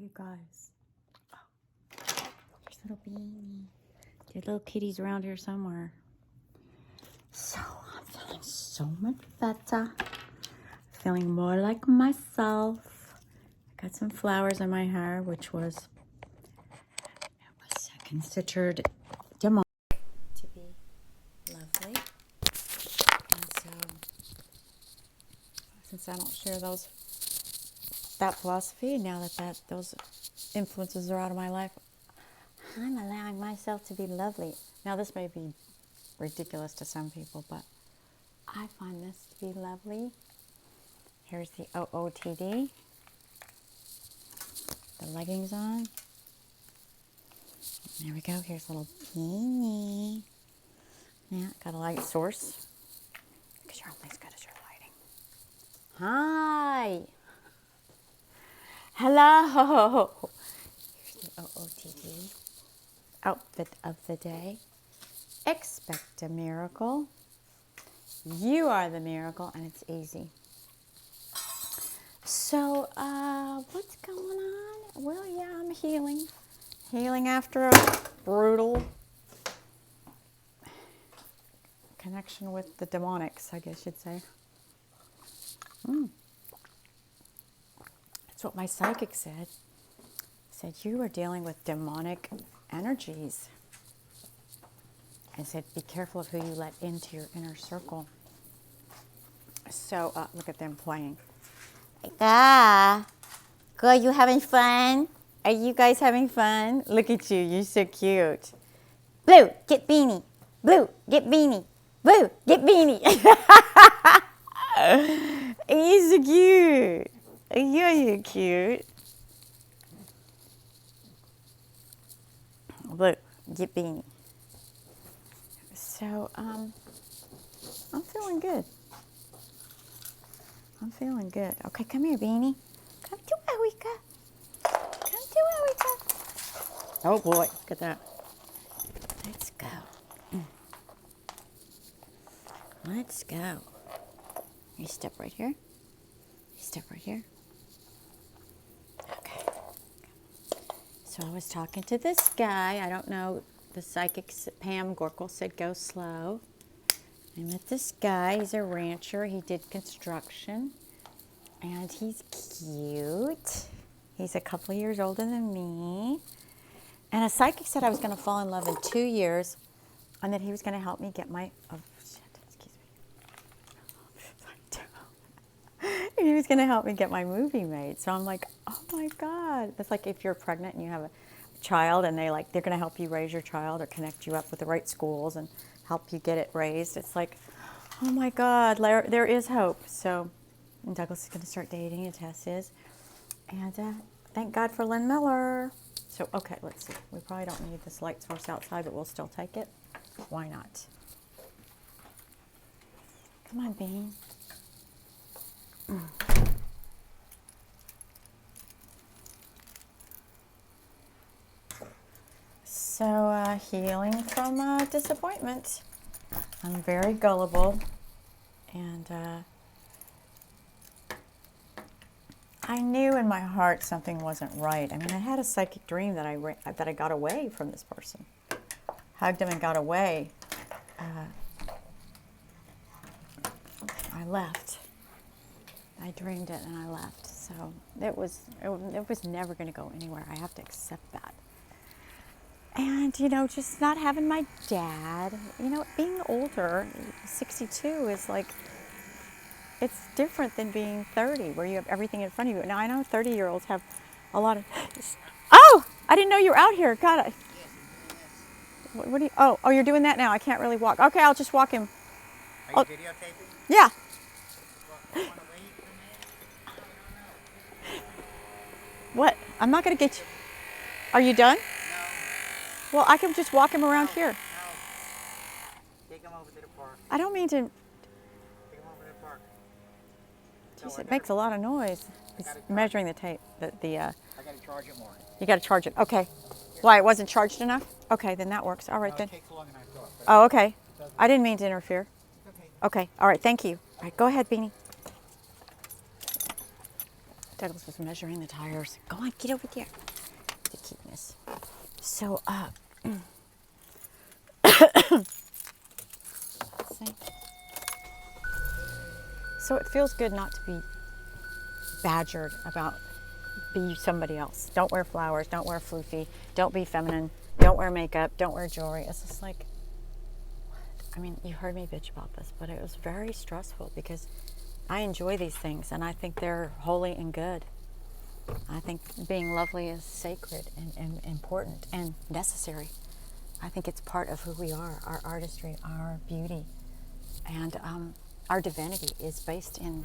you guys. Oh, there's little Beanie. There's little kitties around here somewhere. So I'm feeling so much better. Feeling more like myself. I got some flowers in my hair, which was considered demonic to be lovely. And so, since I don't share that philosophy, now that those influences are out of my life, I'm allowing myself to be lovely. Now, this may be ridiculous to some people, but I find this to be lovely. Here's the OOTD. The leggings on. There we go. Here's a little Beanie. Yeah, got a light source. Because you're only as good as your lighting. Hi. Hello. Here's the OOTD. Outfit of the day. Expect a miracle. You are the miracle, and it's easy. So, what's going on? Well, yeah, I'm healing. Healing after a brutal connection with the demonics, I guess you'd say. That's what my psychic said. Said you are dealing with demonic energies. And said be careful of who you let into your inner circle. So, look at them playing. Girl, you having fun? Are you guys having fun? Look at you, you're so cute. Blue, get Beanie. Blue, get Beanie. Blue, get Beanie. You're so cute. You're so cute. Blue, get Beanie. So, I'm feeling good. I'm feeling good. Okay, come here, Beanie. Come to Erica. Come to Erica. Oh boy, look at that. Let's go. Let's go. You step right here. You step right here. Okay. So I was talking to this guy. I don't know. The psychic Pam Gorkel said go slow. I met this guy. He's a rancher. He did construction. And he's cute. He's a couple years older than me. And a psychic said I was going to fall in love in 2 years and that he was going to help me get my... Oh, shit. Excuse me. He was going to help me get my movie made. So I'm like, oh, my God. It's like if you're pregnant and you have a child and they're going to help you raise your child or connect you up with the right schools and help you get it raised. It's like, oh, my God, there is hope. So... And Douglas is going to start dating, and Tess is. And thank God for Lynn Miller. So, okay, let's see. We probably don't need this light source outside, but we'll still take it. Why not? Come on, Bean. So, healing from disappointment. I'm very gullible. And... I knew in my heart something wasn't right. I mean, I had a psychic dream that I got away from this person. Hugged him and got away. I left. I dreamed it and I left. So it was never going to go anywhere. I have to accept that. And, just not having my dad, being older, 62 is like... It's different than being 30, where you have everything in front of you. Now, I know 30-year-olds have a lot of... Oh! I didn't know you were out here. God, what do you... Oh, you're doing that now. I can't really walk. Okay, I'll just walk him. Are you videotaping? Yeah. What? I'm not going to get you... Are you done? No. Well, I can just walk him around here. No. Take him over to the park. I don't mean to... Jeez, it makes a lot of noise. He's measuring the tape. I got to charge it more. You got to charge it. Okay. Why? It wasn't charged enough? Okay, then that works. All right, then. It takes longer than I thought. Oh, okay. I didn't mean to interfere. Okay. Okay. All right. Thank you. All right. Go ahead, Beanie. Douglas was measuring the tires. Go on, get over there. The cuteness. So, let's see. So it feels good not to be badgered about be somebody else. Don't wear flowers. Don't wear floofy. Don't be feminine. Don't wear makeup. Don't wear jewelry. It's just like, I mean, you heard me bitch about this, but it was very stressful because I enjoy these things and I think they're holy and good. I think being lovely is sacred and important and necessary. I think it's part of who we are, our artistry, our beauty, and our divinity is based in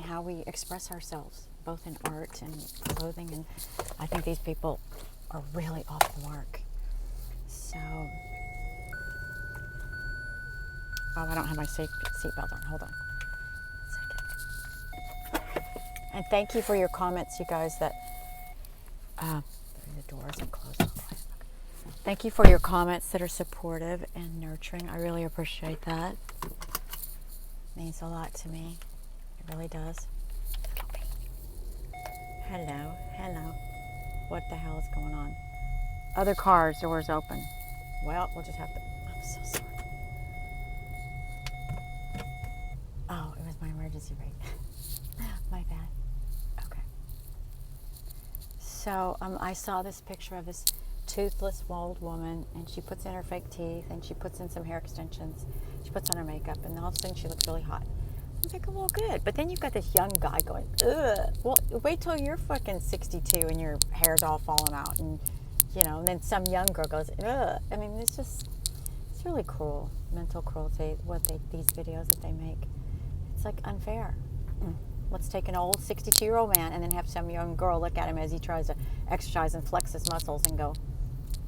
how we express ourselves, both in art and clothing. And I think these people are really off the mark. So, oh, I don't have my seatbelt on. Hold on a second. And thank you for your comments, you guys. That the door isn't closed. Thank you for your comments that are supportive and nurturing. I really appreciate that. It means a lot to me. It really does. Hello, hello. What the hell is going on? Other cars, doors open. Well, we'll just have to. I'm so sorry. Oh, it was my emergency brake. My bad. Okay. So I saw this picture of this toothless old woman, and she puts in her fake teeth, and she puts in some hair extensions. She puts on her makeup, and all of a sudden she looks really hot. I'm thinking, well, good. But then you've got this young guy going, ugh. Well, wait till you're fucking 62 and your hair's all falling out, and and then some young girl goes, ugh. I mean, it's really cruel, mental cruelty. These videos that they make, it's like unfair. Let's take an old 62-year-old man and then have some young girl look at him as he tries to exercise and flex his muscles and go,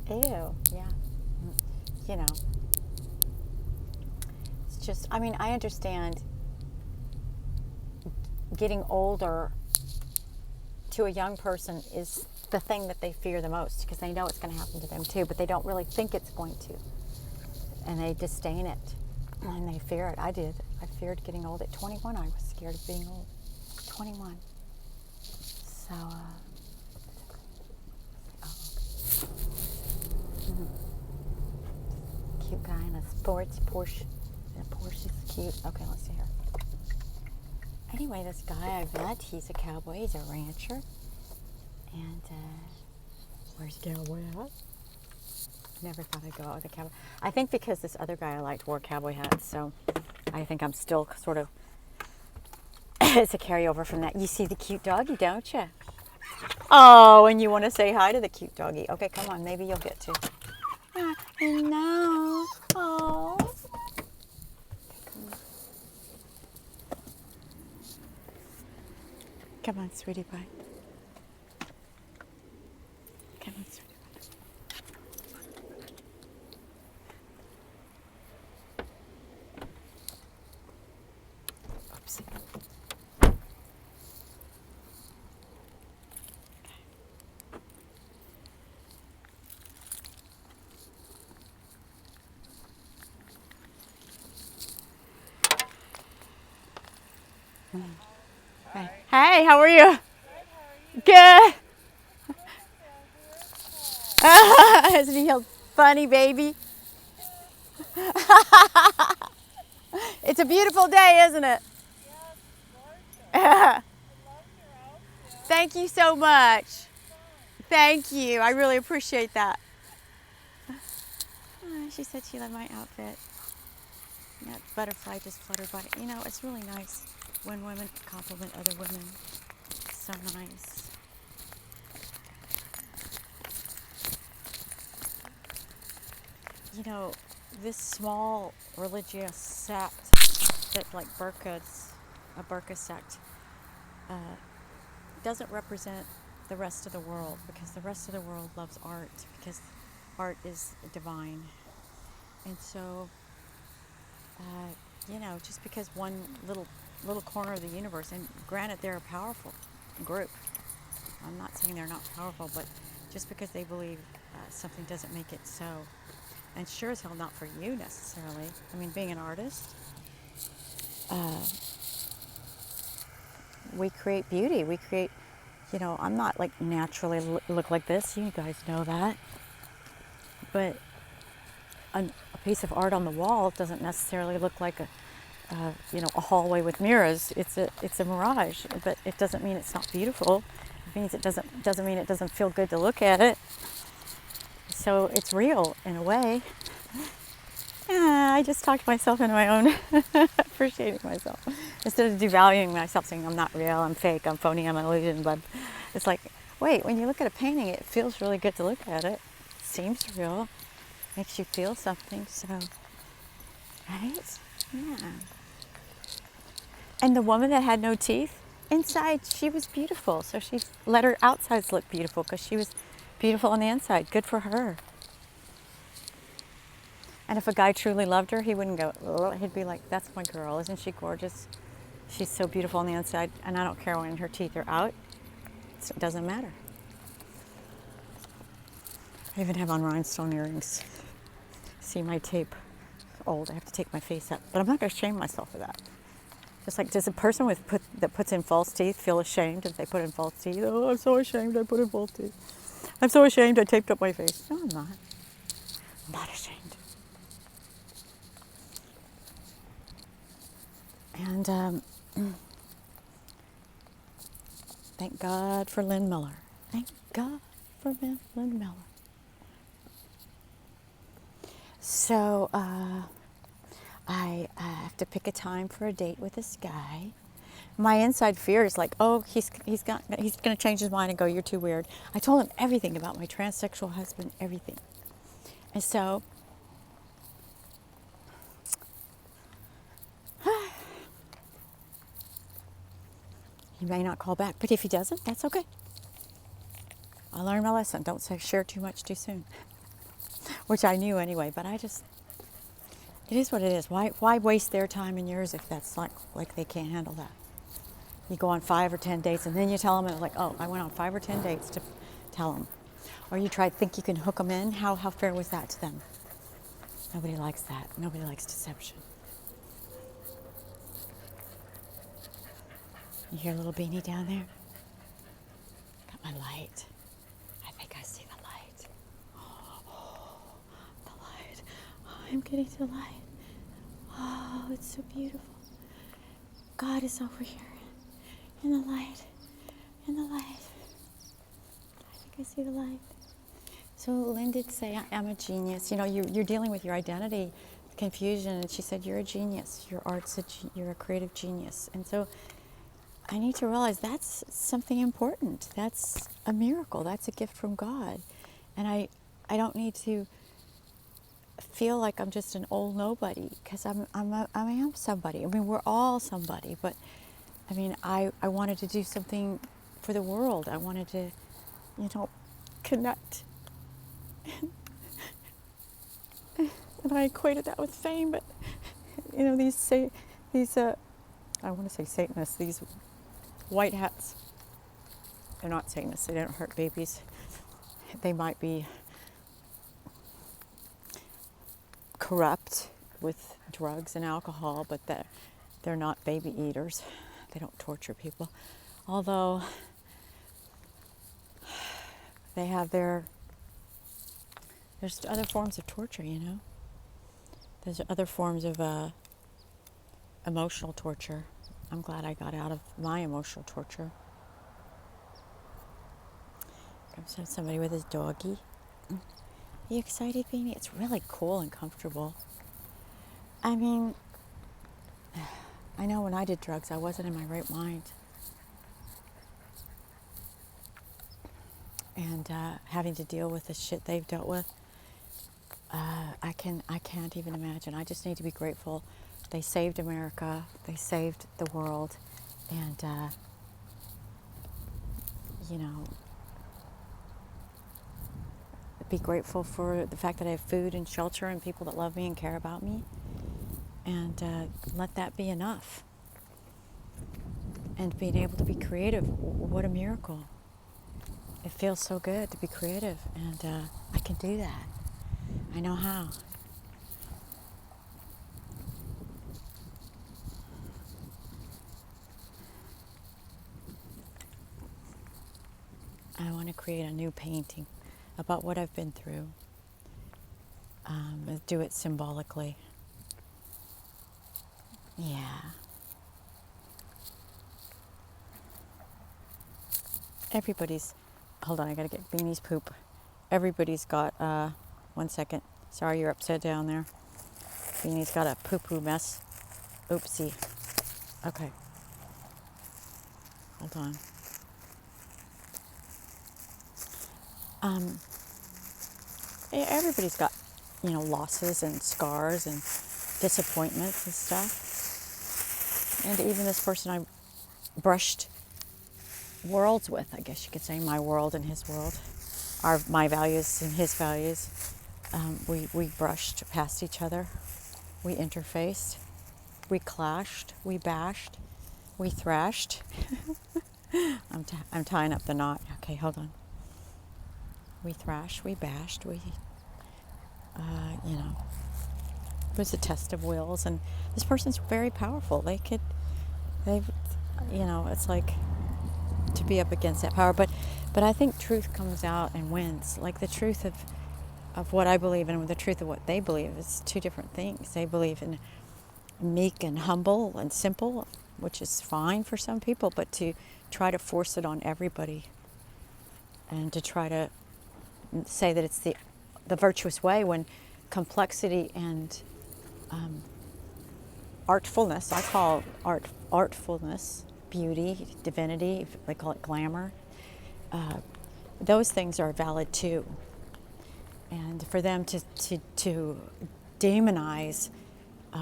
ew, yeah, It's just, I mean, I understand getting older to a young person is the thing that they fear the most because they know it's going to happen to them too, but they don't really think it's going to. And they disdain it and they fear it. I did. I feared getting old. At 21, I was scared of being old. 21. So, Cute guy in a sports Porsche. The Porsche is cute. Okay, let's see here. Anyway, this guy I met, he's a cowboy, he's a rancher. And, where's the cowboy at? Never thought I'd go out with a cowboy. I think because this other guy I liked wore cowboy hats, so I think I'm still sort of, it's a carryover from that. You see the cute doggy, don't you? Oh, and you want to say hi to the cute doggy. Okay, come on, maybe you'll get to. No. Oh. Come on, sweetie pie. Come on, sweetie pie. Oops. Hey, how are you? Good. Isn't he a funny baby? It's a beautiful day, isn't it? Yes, thank you so much. Thank you. I really appreciate that. She said she loved my outfit. That butterfly just fluttered by. It's really nice when women compliment other women. It's so nice. This small religious sect that like burqas, a burqa sect, doesn't represent the rest of the world because the rest of the world loves art because art is divine. And so, just because one little corner of the universe, and granted they're a powerful group, I'm not saying they're not powerful, but just because they believe something doesn't make it so. And sure as hell not for you necessarily. I mean, being an artist, we create beauty. We create, I'm not like naturally look like this. You guys know that. But a piece of art on the wall doesn't necessarily look like a hallway with mirrors. It's a mirage, but it doesn't mean it's not beautiful. It means it doesn't mean it doesn't feel good to look at it. So it's real in a way. Yeah, I just talked myself into my own appreciating myself instead of devaluing myself, saying I'm not real, I'm fake, I'm phony, I'm an illusion. But it's like, wait, when you look at a painting, it feels really good to look at it. It seems real, makes you feel something. So, right? Yeah. And the woman that had no teeth, inside she was beautiful. So she let her outsides look beautiful because she was beautiful on the inside. Good for her. And if a guy truly loved her, he wouldn't go, ugh. He'd be like, that's my girl. Isn't she gorgeous? She's so beautiful on the inside. And I don't care when her teeth are out. It doesn't matter. I even have on rhinestone earrings. See my tape. Old. I have to take my face up. But I'm not going to shame myself for that. Just like, does a person that puts in false teeth feel ashamed if they put in false teeth? Oh, I'm so ashamed I put in false teeth. I'm so ashamed I taped up my face. No, I'm not. I'm not ashamed. And thank God for Lynn Miller. Thank God for Lynn Miller. So I have to pick a time for a date with this guy. My inside fear is like, oh, he's going to change his mind and go, you're too weird. I told him everything about my transsexual husband, everything. And so he may not call back, but if he doesn't, that's okay. I learned my lesson. Don't share too much too soon, which I knew anyway. But it is what it is. Why waste their time and yours if that's like they can't handle that? You go on 5 or 10 dates, and then you tell them, and it's like, oh, I went on 5 or 10 dates to tell them. Or you think you can hook them in. How fair was that to them? Nobody likes that. Nobody likes deception. You hear a little beanie down there? Got my light. I think I see the light. Oh, the light. Oh, I'm getting to the light. Oh, it's so beautiful. God is over here. In the light. In the light. I think I see the light. So Lynn did say, I'm a genius. You're dealing with your identity confusion. And she said, you're a genius. Your art's you're a creative genius. And so I need to realize that's something important. That's a miracle. That's a gift from God. And I don't need to feel like I'm just an old nobody, because I am somebody. I mean, we're all somebody. But I mean, I wanted to do something for the world. I wanted to, connect. And I equated that with fame. But I want to say Satanists, these white hats, they're not Satanists. They don't hurt babies. They might be corrupt with drugs and alcohol, but they're not baby eaters. They don't torture people. Although they have there's other forms of torture, There's other forms of emotional torture. I'm glad I got out of my emotional torture. Comes somebody with his doggy. Are you excited, Beanie? It's really cool and comfortable. I mean, I know when I did drugs, I wasn't in my right mind. And having to deal with the shit they've dealt with, I can't even imagine. I just need to be grateful. They saved America. They saved the world. And, be grateful for the fact that I have food and shelter and people that love me and care about me. And let that be enough. And being able to be creative, what a miracle. It feels so good to be creative, and I can do that. I know how. create a new painting about what I've been through. Do it symbolically. Yeah. Everybody's, hold on, I gotta get Beanie's poop. Everybody's got, 1 second. Sorry, you're upside down there. Beanie's got a poo-poo mess. Oopsie. Okay. Hold on. Everybody's got, losses and scars and disappointments and stuff. And even this person I brushed worlds with, I guess you could say, my world and his world, my values and his values. We brushed past each other. We interfaced. We clashed. We bashed. We thrashed. I'm tying up the knot. Okay, hold on. We thrashed. We bashed. It was a test of wills, and this person's very powerful. It's like to be up against that power. But I think truth comes out and wins. Like the truth of what I believe in and the truth of what they believe is two different things. They believe in meek and humble and simple, which is fine for some people, but to try to force it on everybody and to try to say that it's the virtuous way when complexity and artfulness, I call artfulness, beauty, divinity, they call it glamour, those things are valid too. And for them to demonize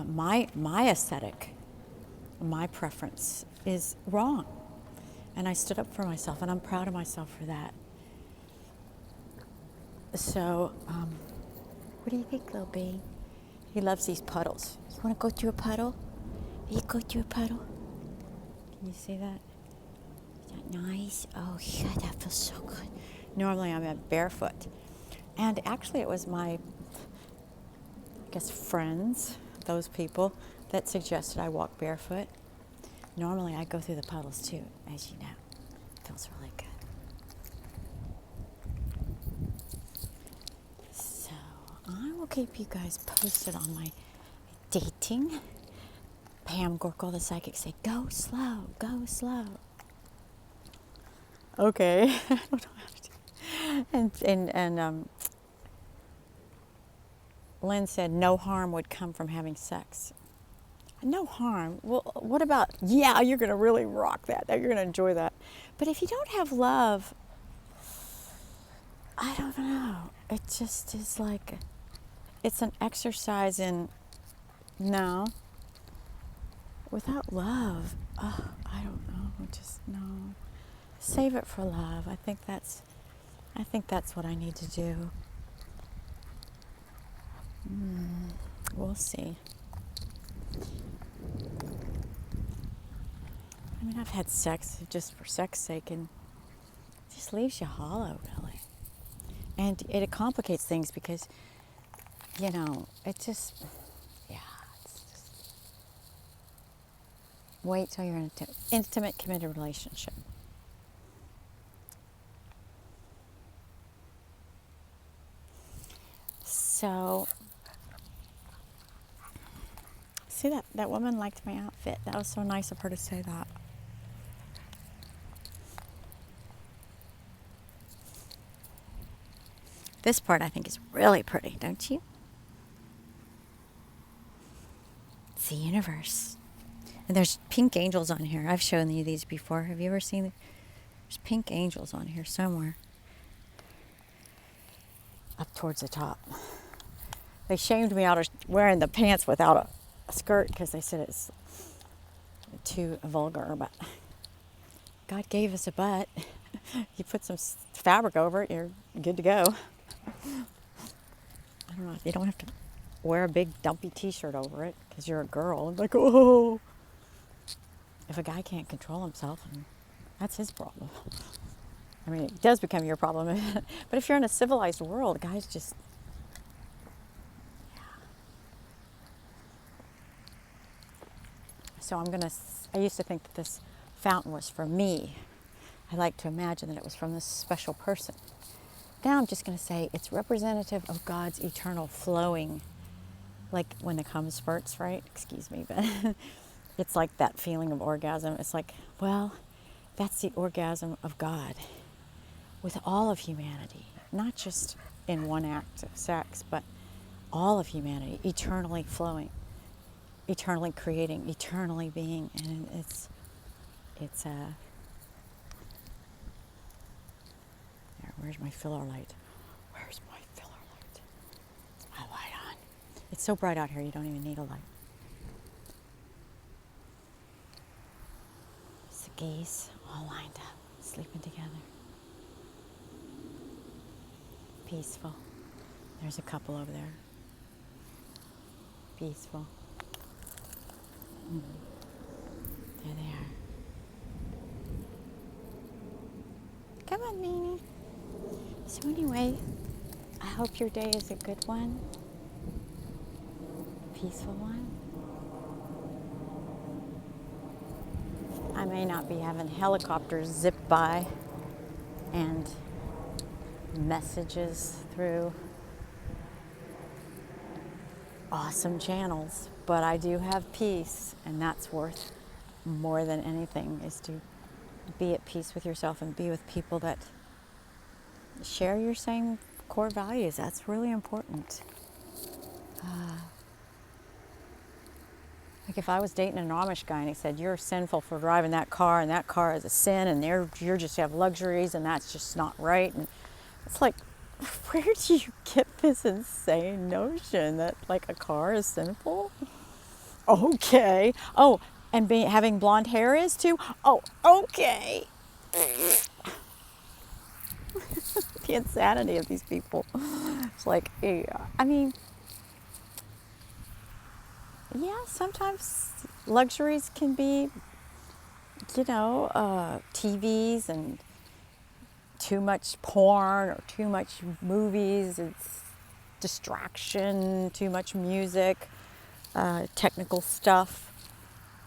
my aesthetic, my preference is wrong. And I stood up for myself, and I'm proud of myself for that. So, what do you think, little babe? He loves these puddles. You want to go through a puddle? You go through a puddle? Can you see that? Is that nice? Oh, yeah, that feels so good. Normally I'm barefoot. And actually it was my, friends, those people, that suggested I walk barefoot. Normally I go through the puddles too, as you know. It feels really good. So I will keep you guys posted on my dating. Pam Gorkle, the psychic, said, go slow, go slow. Okay. I don't know how to. And Lynn said no harm would come from having sex. No harm. Well, what about, yeah, you're going to really rock that. You're going to enjoy that. But if you don't have love, I don't know. It just is like, it's an exercise in, no. Without love, I don't know. Just no. Save it for love. I think that's what I need to do. We'll see. I mean, I've had sex just for sex sake, and it just leaves you hollow, really. And it complicates things because, it just, it's just, wait till you're in an intimate, committed relationship. So, see that woman liked my outfit. That was so nice of her to say that. This part I think is really pretty, don't you? It's the universe. And there's pink angels on here. I've shown you these before. Have you ever seen them? There's pink angels on here somewhere. Up towards the top. They shamed me out of wearing the pants without a skirt because they said it's too vulgar, but God gave us a butt. You put some fabric over it, you're good to go. I don't know, you don't have to wear a big dumpy t-shirt over it because you're a girl. Like, oh. If a guy can't control himself, that's his problem. I mean, it does become your problem. But if you're in a civilized world, guys just, So I used to think that this fountain was for me. I like to imagine that it was from this special person. Now I'm just going to say it's representative of God's eternal flowing, like when the cum spurts, right? Excuse me, but it's like that feeling of orgasm. It's like, well, that's the orgasm of God with all of humanity, not just in one act of sex, but all of humanity, eternally flowing, eternally creating, eternally being. And it's there, where's my filler light? Where's my filler light? My light on. It's so bright out here, you don't even need a light. It's the geese all lined up, sleeping together. Peaceful. There's a couple over there. Peaceful. There they are. Come on, Mimi. So anyway, I hope your day is a good one. A peaceful one. I may not be having helicopters zip by and messages through awesome channels, but I do have peace, and that's worth more than anything, is to be at peace with yourself and be with people that share your same core values. That's really important. Like if I was dating an Amish guy and he said, you're sinful for driving that car, and that car is a sin, and you're just have luxuries, and that's just not right. And it's like, where do you get this insane notion that like a car is sinful? Okay. Oh, and having blonde hair is too? Oh, okay. The insanity of these people. It's like, I mean, yeah, sometimes luxuries can be, TVs and too much porn or too much movies. It's distraction, too much music, technical stuff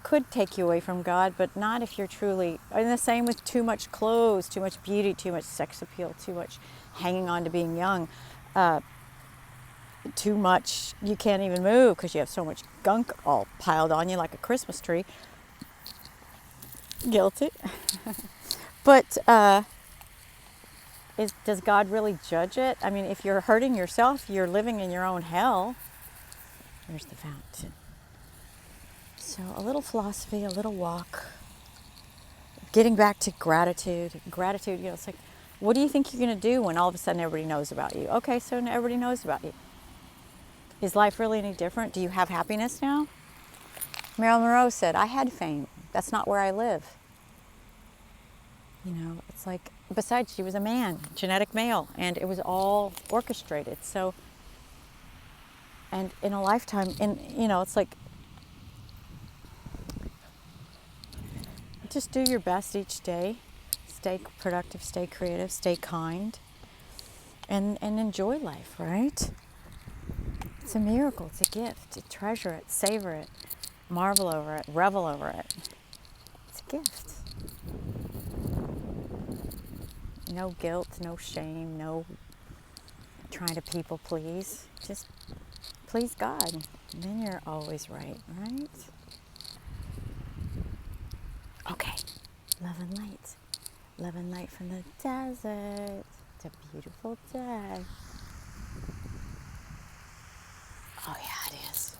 could take you away from God, but not if you're truly, and the same with too much clothes, too much beauty, too much sex appeal, too much hanging on to being young. Too much, you can't even move because you have so much gunk all piled on you like a Christmas tree. Guilty. But does God really judge it? I mean, if you're hurting yourself, you're living in your own hell. There's the fountain. So a little philosophy, a little walk. Getting back to gratitude. Gratitude, it's like, what do you think you're going to do when all of a sudden everybody knows about you? Okay, so everybody knows about you. Is life really any different? Do you have happiness now? Marilyn Monroe said, I had fame. That's not where I live. It's like, besides, she was a man, genetic male, and it was all orchestrated. So, and in a lifetime, it's like, just do your best each day. Stay productive, stay creative, stay kind, and enjoy life, right? It's a miracle, it's a gift. Treasure it, savor it, marvel over it, revel over it. It's a gift. No guilt, no shame, no trying to people please. Just please God. And then you're always right, right? Okay. Love and light. Love and light from the desert. It's a beautiful day. Oh yeah, it is.